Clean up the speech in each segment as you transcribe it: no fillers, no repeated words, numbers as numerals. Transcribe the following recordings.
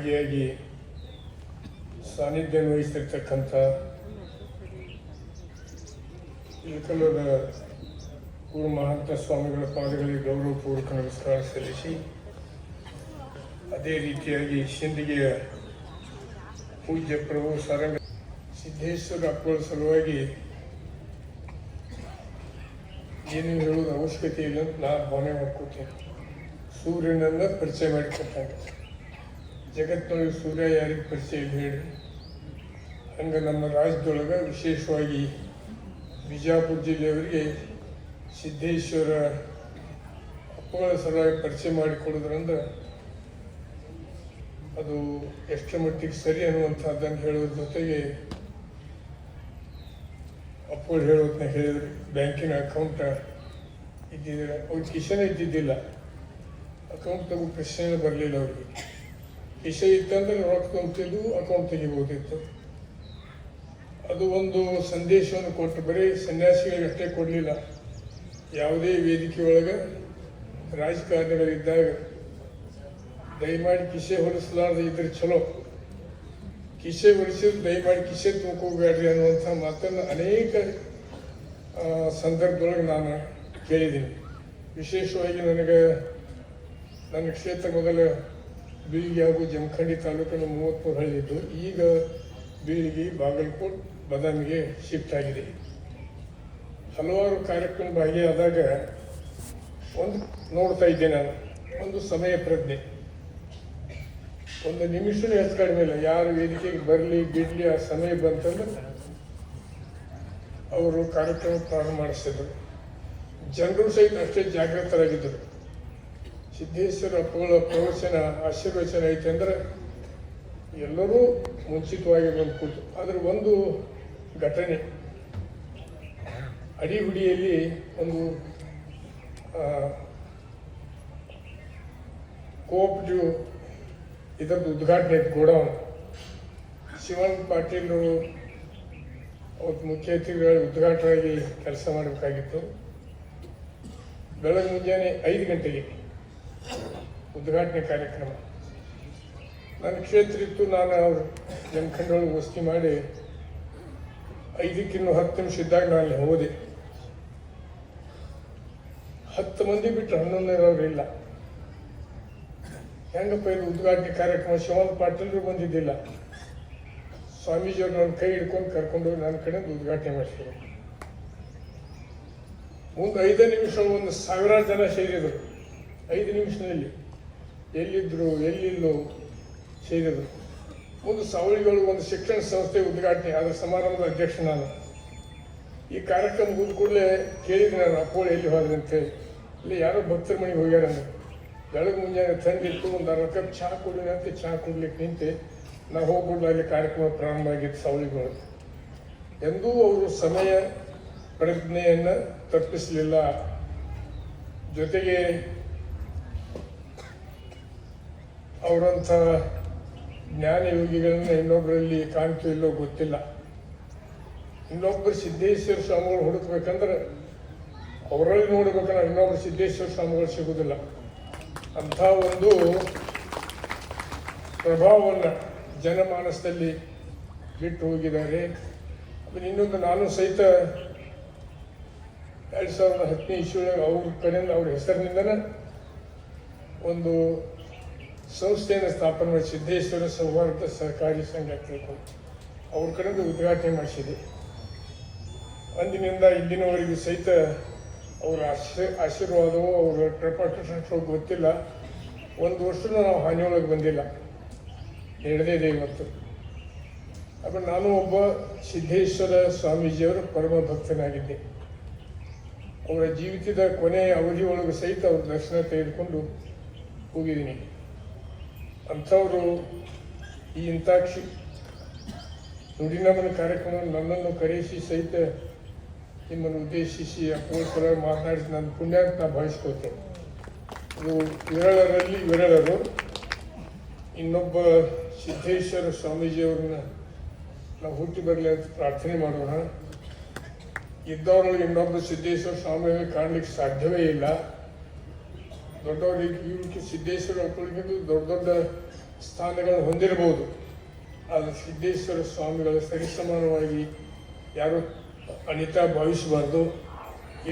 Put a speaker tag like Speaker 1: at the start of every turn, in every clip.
Speaker 1: ಭಾಗಿಯಾಗಿ ಸಾನ್ನಿಧ್ಯ ವಹಿಸಿರ್ತಕ್ಕಂಥ ಇಳಕಲ್ಲದ ಗುರು ಮಹಾಂತ ಸ್ವಾಮಿಗಳ ಪಾದಗಳಿಗೆ ಗೌರವಪೂರ್ವಕ ನಮಸ್ಕಾರ ಸಲ್ಲಿಸಿ, ಅದೇ ರೀತಿಯಾಗಿ ಸಿಂದಗಿಯ ಪೂಜ್ಯ ಪ್ರಭು ಸಾರಂಗ ಸಿದ್ದೇಶ್ವರ ಅಪ್ಪಳ ಸಲುವಾಗಿ ಏನು ಹೇಳೋದು ಅವಶ್ಯಕತೆ ಇಲ್ಲ ಅಂತ ನಾನು ಭಾವನೆ ಮಾಡ್ಕೊತೀನಿ. ಸೂರ್ಯನನ್ನು ಪರಿಚಯ ಮಾಡಿಕೊಟ್ಟಾಗ ಜಗತ್ತಿನೊಳಗೆ ಸೂರ್ಯ ಯಾರಿಗೆ ಪರಿಚಯ ಇಲ್ಲ ಹೇಳಿ. ಹಂಗೆ ನಮ್ಮ ರಾಜ್ಯದೊಳಗೆ ವಿಶೇಷವಾಗಿ ಬಿಜಾಪುರ ಜಿಲ್ಲೆಯವರಿಗೆ ಸಿದ್ದೇಶ್ವರ ಅಪ್ಪಗಳ ಸಲುವಾಗಿ ಪರಿಚಯ ಮಾಡಿಕೊಡೋದ್ರಿಂದ ಅದು ಎಷ್ಟರ ಮಟ್ಟಿಗೆ ಸರಿ ಅನ್ನುವಂಥದ್ದನ್ನು ಹೇಳೋದ್ರ ಜೊತೆಗೆ ಅಪ್ಪಗಳು ಹೇಳೋದನ್ನ ಹೇಳಿದ್ರು. ಬ್ಯಾಂಕಿನ ಅಕೌಂಟ್ ಇದ್ದಿದ್ರೆ ಅವ್ರ ಕಿಶನ್ ಇದ್ದಿದ್ದಿಲ್ಲ, ಅಕೌಂಟ್ ತಗೋ ಪ್ರಶ್ನೆ ಬರಲಿಲ್ಲ ಅವ್ರಿಗೆ. ಕಿಶ ಇತ್ತಂದ್ರೆ ರೊಕ್ಕ ತುಂಬ್ತಿದ್ದು ಅಕೌಂಟ್ ತೆಗಿಬೋದಿತ್ತು. ಅದು ಒಂದು ಸಂದೇಶವನ್ನು ಕೊಟ್ಟು ಬರೀ ಸನ್ಯಾಸಿಗಳಿಗೆ ಅಷ್ಟೇ ಕೊಡಲಿಲ್ಲ, ಯಾವುದೇ ವೇದಿಕೆ ಒಳಗೆ ರಾಜಕಾರಣಿಗಳಿದ್ದಾಗ ದಯಮಾಡಿ ಕಿಸೆ ಹೊಲಿಸಲಾರ್ದು ಇದ್ರೆ ಚಲೋ, ಕಿಸೆ ಹೊಲಿಸಿದ್ರೆ ದಯಮಾಡಿ ಕಿಸೆ ತುಂಬ್ಕೋಬೇಡ್ರಿ ಅನ್ನುವಂಥ ಮಾತನ್ನು ಅನೇಕ ಸಂದರ್ಭದೊಳಗೆ ನಾನು ಕೇಳಿದ್ದೀನಿ. ವಿಶೇಷವಾಗಿ ನನ್ನ ಕ್ಷೇತ್ರ ಮೊದಲ ಬೀಳಿಗೆ ಹಾಗೂ ಜಮಖಂಡಿ ತಾಲೂಕಿನ 33 ಹಳ್ಳಿದ್ದು, ಈಗ ಬೀಳಿಗೆ, ಬಾಗಲಕೋಟ್, ಬದಾಮಿಗೆ ಶಿಫ್ಟ್ ಆಗಿದೆ. ಹಲವಾರು ಕಾರ್ಯಕ್ರಮ ಭಾಗಿಯಾದಾಗ ಒಂದು ನೋಡ್ತಾ ಇದ್ದೆ ನಾನು, ಒಂದು ಸಮಯ ಪ್ರಜ್ಞೆ, ಒಂದು ನಿಮಿಷನೂ ಹೆಚ್ಚು ಕಡಿಮೆ ಇಲ್ಲ. ಯಾರು ವೇದಿಕೆಗೆ ಬರಲಿ ಬಿಡಲಿ, ಆ ಸಮಯ ಬಂತಂದ್ರೆ ಅವರು ಕಾರ್ಯಕ್ರಮ ಪ್ರಾರಂಭ ಮಾಡಿಸ್ತಿದ್ರು. ಜನರು ಸಹಿತ ಅಷ್ಟೇ ಜಾಗೃತರಾಗಿದ್ದರು. ಸಿದ್ದೇಶ್ವರ ಅಪ್ಪಗಳ ಪ್ರವಚನ ಆಶೀರ್ವಚನ ಐತೆ ಅಂದ್ರೆ ಎಲ್ಲರೂ ಮುಂಚಿತವಾಗಿ ಬಂದು ಕೂತು. ಆದರೆ ಒಂದು ಘಟನೆ, ಅಡಿಹುಡಿಯಲ್ಲಿ ಒಂದು ಕೋಆಪರೇಟಿವ್ ಇದರದ್ದು ಉದ್ಘಾಟನೆ ಇತ್ತು, ಗೋಡೌನ್. ಶಿವನ್ ಪಾಟೀಲ್ ಅವತ್ತು ಮುಖ್ಯ ಅತಿಥಿಗಳ ಉದ್ಘಾಟನೆಯಾಗಿ ಕೆಲಸ ಮಾಡಬೇಕಾಗಿತ್ತು. ಬೆಳಗ್ಗೆ ಮುಂಜಾನೆ 5 ಗಂಟೆಗೆ ಉದ್ಘಾಟನೆ ಕಾರ್ಯಕ್ರಮ. ನನ್ನ ಕ್ಷೇತ್ರ ಇತ್ತು, ನಾನು ಅವರು ಜಮಖಂಡೊಳಗೆ ವಸತಿ ಮಾಡಿ 5ಕ್ಕಿನ್ನೂ 10 ನಿಮಿಷ ಇದ್ದಾಗ ನಾನು ಹೋದೆ. 10 ಮಂದಿ ಬಿಟ್ಟು 11 ಇಲ್ಲ. ಹೆಂಗಪ್ಪ ಇದು ಉದ್ಘಾಟನೆ ಕಾರ್ಯಕ್ರಮ? ಶಿವನ್ ಪಾಟೀಲ್ರು ಬಂದಿದ್ದಿಲ್ಲ. ಸ್ವಾಮೀಜಿಯವ್ರು ನನ್ನ ಕೈ ಹಿಡ್ಕೊಂಡು ಕರ್ಕೊಂಡು ನನ್ನ ಕಡೆ ಉದ್ಘಾಟನೆ ಮಾಡಿಸಿದ್ರು. ಮುಂದೆ 5 ನಿಮಿಷ 1,000 ಜನ ಸೇರಿದರು. 5 ನಿಮಿಷದಲ್ಲಿ ಎಲ್ಲಿದ್ರು ಎಲ್ಲಿಲ್ಲೋ ಸೇರಿದರು. ಒಂದು ಸಾವಳಿಗಳು ಒಂದು ಶಿಕ್ಷಣ ಸಂಸ್ಥೆ ಉದ್ಘಾಟನೆ, ಅದರ ಸಮಾರಂಭದ ಅಧ್ಯಕ್ಷ ನಾನು. ಈ ಕಾರ್ಯಕ್ರಮ ಮುಗಿದ ಕೂಡಲೇ ಕೇಳಿದ್ರೆ ನಾನು, ಅಪ್ಪೋಳು ಎಲ್ಲಿ ಹೋದ್ರಿ ಅಂತೇಳಿ. ಇಲ್ಲಿ ಯಾರೋ ಭಕ್ತರ ಮನೆಗೆ ಹೋಗ್ಯಾರ ಅಂದ್ರೆ. ಬೆಳಗ್ಗೆ ಮುಂಜಾನೆ ತಂದಿತ್ತು, ಒಂದು 1/2 ಕಪ್ ಚಹಾ ಕುಡಿದಂತೆ ಚಹಾ ಕುಡ್ಲಿಕ್ಕೆ ನಿಂತೆ ನಾವು ಹೋಗ್ಬಿಡ್ಲು ಅಲ್ಲಿ ಕಾರ್ಯಕ್ರಮ ಪ್ರಾರಂಭ ಆಗಿತ್ತು ಸಾವಳಿಗಳು. ಎಂದೂ ಅವರು ಸಮಯ ಪ್ರಜ್ಞೆಯನ್ನು ತಪ್ಪಿಸಲಿಲ್ಲ. ಜೊತೆಗೆ ಅವರಂಥ ಜ್ಞಾನ ಯೋಗಿಗಳನ್ನ ಇನ್ನೊಬ್ಬರಲ್ಲಿ ಕಾಣ್ತು ಇಲ್ಲೋ ಗೊತ್ತಿಲ್ಲ. ಇನ್ನೊಬ್ಬರು ಸಿದ್ದೇಶ್ವರ ಸ್ವಾಮಿಗಳು ಹುಡುಕ್ಬೇಕಂದ್ರೆ ಅವರಲ್ಲಿ ನೋಡ್ಬೇಕಂದ್ರೆ ಇನ್ನೊಬ್ಬರು ಸಿದ್ದೇಶ್ವರ ಸ್ವಾಮಿಗಳು ಸಿಗೋದಿಲ್ಲ. ಅಂಥ ಒಂದು ಪ್ರಭಾವವನ್ನು ಜನಮಾನಸದಲ್ಲಿ ಬಿಟ್ಟು ಹೋಗಿದ್ದಾರೆ. ಅದನ್ನು ಇನ್ನೊಂದು ನಾನು ಸಹಿತ 2010 ಇಸ್ವಿಯೊಳಗೆ ಅವ್ರ ಕಡೆಯಿಂದ, ಅವ್ರ ಹೆಸರಿನಿಂದನೇ ಒಂದು ಸಂಸ್ಥೆಯನ್ನು ಸ್ಥಾಪನೆ ಮಾಡಿ, ಸಿದ್ದೇಶ್ವರ ಸೌಹಾರ್ದ ಸಹಕಾರಿ ಸಂಘ ತಿಳ್ಕೊಂಡು ಅವ್ರ ಕಡೆಯಿಂದ ಉದ್ಘಾಟನೆ ಮಾಡಿಸಿದೆ. ಅಂದಿನಿಂದ ಇಂದಿನವರೆಗೂ ಸಹಿತ ಅವರ ಆಶೀರ್ವಾದವೋ ಅವರ ಕೃಪಾಕೃಷ್ಣ ಗೊತ್ತಿಲ್ಲ. 1 ವರ್ಷನೂ ನಾವು ಹಾನಿಯೊಳಗೆ ಬಂದಿಲ್ಲ, ನಡೆದೇ ಇದೆ ಇವತ್ತು. ಆಮೇಲೆ ನಾನು ಒಬ್ಬ ಸಿದ್ದೇಶ್ವರ ಸ್ವಾಮೀಜಿಯವರ ಪರಮ ಭಕ್ತನಾಗಿದ್ದೆ. ಅವರ ಜೀವಿತದ ಕೊನೆಯ ಅವಧಿಯೊಳಗೆ ಸಹಿತ ಅವ್ರ ದರ್ಶನ ತೆಗೆದುಕೊಂಡು ಹೋಗಿದ್ದೀನಿ. ಅಂಥವರು ಈ ಇಂಥ ನುಡಿನಮನ ಕಾರ್ಯಕ್ರಮ ನನ್ನನ್ನು ಕರೆಯಿಸಿ ಸಹಿತ ನಿಮ್ಮನ್ನು ಉದ್ದೇಶಿಸಿ ಅಪ್ಪೋಸ್ಕರ ಮಾತನಾಡಿಸಿ ನನ್ನ ಪುಣ್ಯ ಅಂತ ನಾನು ಭಾವಿಸ್ಕೊಳ್ತೇನೆ. ಇದು ವಿರಳರಲ್ಲಿ ವಿರಳರು. ಇನ್ನೊಬ್ಬ ಸಿದ್ದೇಶ್ವರ ಸ್ವಾಮೀಜಿಯವ್ರನ್ನ ನಾವು ಹುಟ್ಟಿ ಬರಲಿ ಅಂತ ಪ್ರಾರ್ಥನೆ ಮಾಡೋಣ. ಇದ್ದವ್ರೊಳಗೆ ಇನ್ನೊಬ್ಬ ಸಿದ್ದೇಶ್ವರ ಸ್ವಾಮಿಗೆ ಕಾಣಲಿಕ್ಕೆ ಸಾಧ್ಯವೇ ಇಲ್ಲ. ದೊಡ್ಡವರಿಗೆ ಇವಕ್ಕೆ ಸಿದ್ದೇಶ್ವರ ಅಪ್ಪಳಿಗಿಂತ ದೊಡ್ಡ ದೊಡ್ಡ ಸ್ಥಾನಗಳನ್ನು ಹೊಂದಿರಬಹುದು. ಆದರೆ ಸಿದ್ದೇಶ್ವರ ಸ್ವಾಮಿಗಳು ಸರಿಸಮಾನವಾಗಿ ಯಾರು ಅನಿತಾ ಭಾವಿಸಬಾರ್ದು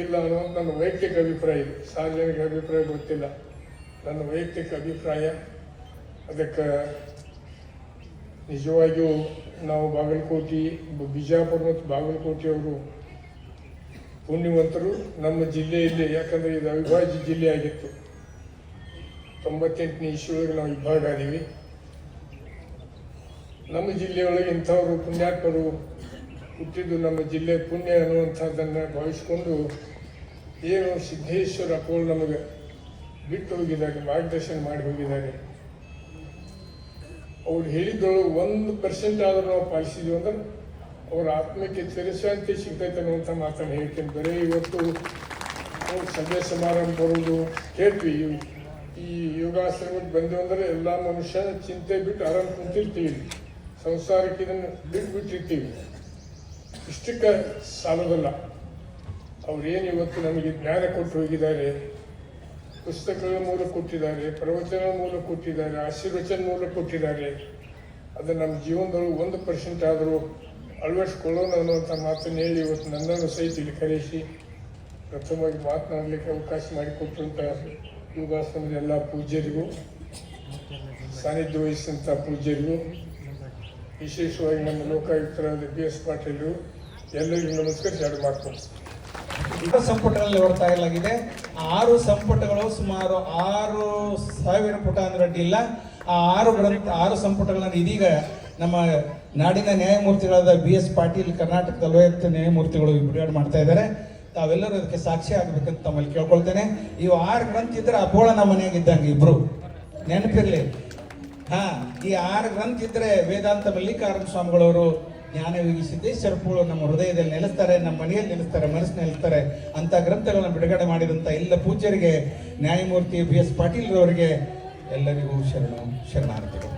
Speaker 1: ಇಲ್ಲ ಅನ್ನೋದು ನನ್ನ ವೈಯಕ್ತಿಕ ಅಭಿಪ್ರಾಯ ಇದೆ. ಸಾರ್ವಜನಿಕ ಅಭಿಪ್ರಾಯ ಗೊತ್ತಿಲ್ಲ, ನನ್ನ ವೈಯಕ್ತಿಕ ಅಭಿಪ್ರಾಯ. ಅದಕ್ಕೆ ನಿಜವಾಗಿಯೂ ನಾವು ಬಾಗಲಕೋಟೆ, ಬಿಜಾಪುರ ಮತ್ತು ಬಾಗಲಕೋಟೆಯವರು ಪುಣ್ಯವಂತರು ನಮ್ಮ ಜಿಲ್ಲೆಯಲ್ಲಿ. ಯಾಕಂದರೆ ಇದು ಅವಿಭಾಜ್ಯ ಜಿಲ್ಲೆ ಆಗಿತ್ತು. 98ನೇ ಇಸ್ವಿಯೊಳಗೆ ನಾವು ವಿಭಾಗ ಆದೀವಿ. ನಮ್ಮ ಜಿಲ್ಲೆಯೊಳಗೆ ಇಂಥವರು ಪುಣ್ಯಾತ್ಮರು ಹುಟ್ಟಿದ್ದು ನಮ್ಮ ಜಿಲ್ಲೆ ಪುಣ್ಯ ಅನ್ನುವಂಥದ್ದನ್ನು ಭಾವಿಸಿಕೊಂಡು ಏನು ಸಿದ್ದೇಶ್ವರ ಅಪ್ಪಗಳು ನಮಗೆ ಬಿಟ್ಟು ಹೋಗಿದ್ದಾರೆ, ಮಾರ್ಗದರ್ಶನ ಮಾಡಿ ಹೋಗಿದ್ದಾರೆ. ಅವ್ರು ಹೇಳಿದ್ದೊಳಗೆ 1% ಆದರೂ ನಾವು ಪಾಲಿಸಿದ್ವಿ ಅಂದ್ರೆ ಅವರ ಆತ್ಮಕ್ಕೆ ಚಿರಶಾಂತಿ ಸಿಗ್ತೈತೆ ಅನ್ನುವಂಥ ಮಾತನ್ನು ಹೇಳ್ತೀನಿ. ಬರೀ ಇವತ್ತು ಸಭೆ ಸಮಾರಂಭ ಬರುವುದು ಕೇಳ್ತೀವಿ. ಈ ಯೋಗಾಶ್ರಮಕ್ಕೆ ಬಂದೆವು ಅಂದರೆ ಎಲ್ಲ ಮನುಷ್ಯ ಚಿಂತೆ ಬಿಟ್ಟು ಆರಾಮ್ ಕುಂತಿರ್ತೀವಿ, ಸಂಸಾರಕ್ಕೆ ಇದನ್ನು ಬಿಟ್ಟಿರ್ತೀವಿ. ಇಷ್ಟಕ್ಕೆ ಸಾಲೋದಲ್ಲ. ಅವ್ರೇನು ಇವತ್ತು ನಮಗೆ ಜ್ಞಾನ ಕೊಟ್ಟು ಹೋಗಿದ್ದಾರೆ, ಪುಸ್ತಕಗಳ ಮೂಲಕ ಕೊಟ್ಟಿದ್ದಾರೆ, ಪ್ರವಚನ ಮೂಲಕ ಕೊಟ್ಟಿದ್ದಾರೆ, ಆಶೀರ್ವಚನ ಮೂಲಕ ಕೊಟ್ಟಿದ್ದಾರೆ. ಅದು ನಮ್ಮ ಜೀವನದೊಳಗೆ 1% ಆದರೂ ಅಳವಡಿಸ್ಕೊಳ್ಳೋಣ ಅನ್ನುವಂಥ ಮಾತನ್ನು ಹೇಳಿ ಇವತ್ತು ನನ್ನನ್ನು ಸಹಿತ ಇಲ್ಲಿ ಕರೆಸಿ ಪ್ರಥಮವಾಗಿ ಮಾತನಾಡಲಿಕ್ಕೆ ಅವಕಾಶ ಮಾಡಿಕೊಟ್ಟಂಥ ಯೋಗಾಶ್ರಮದ ಎಲ್ಲ ಪೂಜ್ಯರಿಗೂ, ಸಾನ್ನಿಧ್ಯ ವಹಿಸಿದಂಥ ಪೂಜ್ಯರಿಗೂ, ವಿಶೇಷವಾಗಿ ನಮ್ಮ ಲೋಕಾಯುಕ್ತರಾದ BS ಪಾಟೀಲರು ಎಲ್ಲರಿಗೂ ನಮಸ್ಕರಿಸಿ ಎರಡು ಮಾತು.
Speaker 2: ಸಂಪುಟಗಳಲ್ಲಿ ಹೊರತಾ ಇರಲಾಗಿದೆ. 6 ಸಂಪುಟಗಳು ಸುಮಾರು 6,000 ಪುಟ ಅಂದ್ರೆ ಅಡ್ಡಿಲ್ಲ. ಆ 6 ಸಂಪುಟಗಳನ್ನು ಇದೀಗ ನಮ್ಮ ನಾಡಿನ ನ್ಯಾಯಮೂರ್ತಿಗಳಾದ BS ಪಾಟೀಲ್, ಕರ್ನಾಟಕದ ಲೋಕಾಯುಕ್ತ ನ್ಯಾಯಮೂರ್ತಿಗಳು ಬಿಡುಗಡೆ ಮಾಡ್ತಾ ಇದ್ದಾರೆ. ತಾವೆಲ್ಲರೂ ಅದಕ್ಕೆ ಸಾಕ್ಷಿ ಆಗ್ಬೇಕಂತ ತಮ್ಮಲ್ಲಿ ಕೇಳ್ಕೊಳ್ತೇನೆ. ಇವು 6 ಗ್ರಂಥ ಇದ್ರೆ ಅಪೋಳ ನಮ್ಮ ಮನೆಯಾಗಿದ್ದಂಗೆ ಇಬ್ರು ನೆನಪಿರ್ಲಿ. ಈ 6 ಗ್ರಂಥ ಇದ್ರೆ ವೇದಾಂತ ಮಲ್ಲಿಕಾರ್ಜುನ ಸ್ವಾಮಿಗಳವರು, ಜ್ಞಾನಯೋಗಿ ಸಿದ್ದೇಶ್ವರಪ್ಪಗಳು ನಮ್ಮ ಹೃದಯದಲ್ಲಿ ನೆಲೆಸ್ತಾರೆ, ನಮ್ಮ ಮನೆಯಲ್ಲಿ ನೆಲೆಸ್ತಾರೆ, ಮನಸ್ಸಿನ ನೆಲೆಸ್ತಾರೆ. ಅಂತ ಗ್ರಂಥಗಳನ್ನು ಬಿಡುಗಡೆ ಮಾಡಿದಂಥ ಎಲ್ಲ ಪೂಜ್ಯರಿಗೆ, ನ್ಯಾಯಮೂರ್ತಿ BS ಪಾಟೀಲ್ ಅವರಿಗೆ ಎಲ್ಲರಿಗೂ ಶರಣಾರ್ಥಿಗಳು.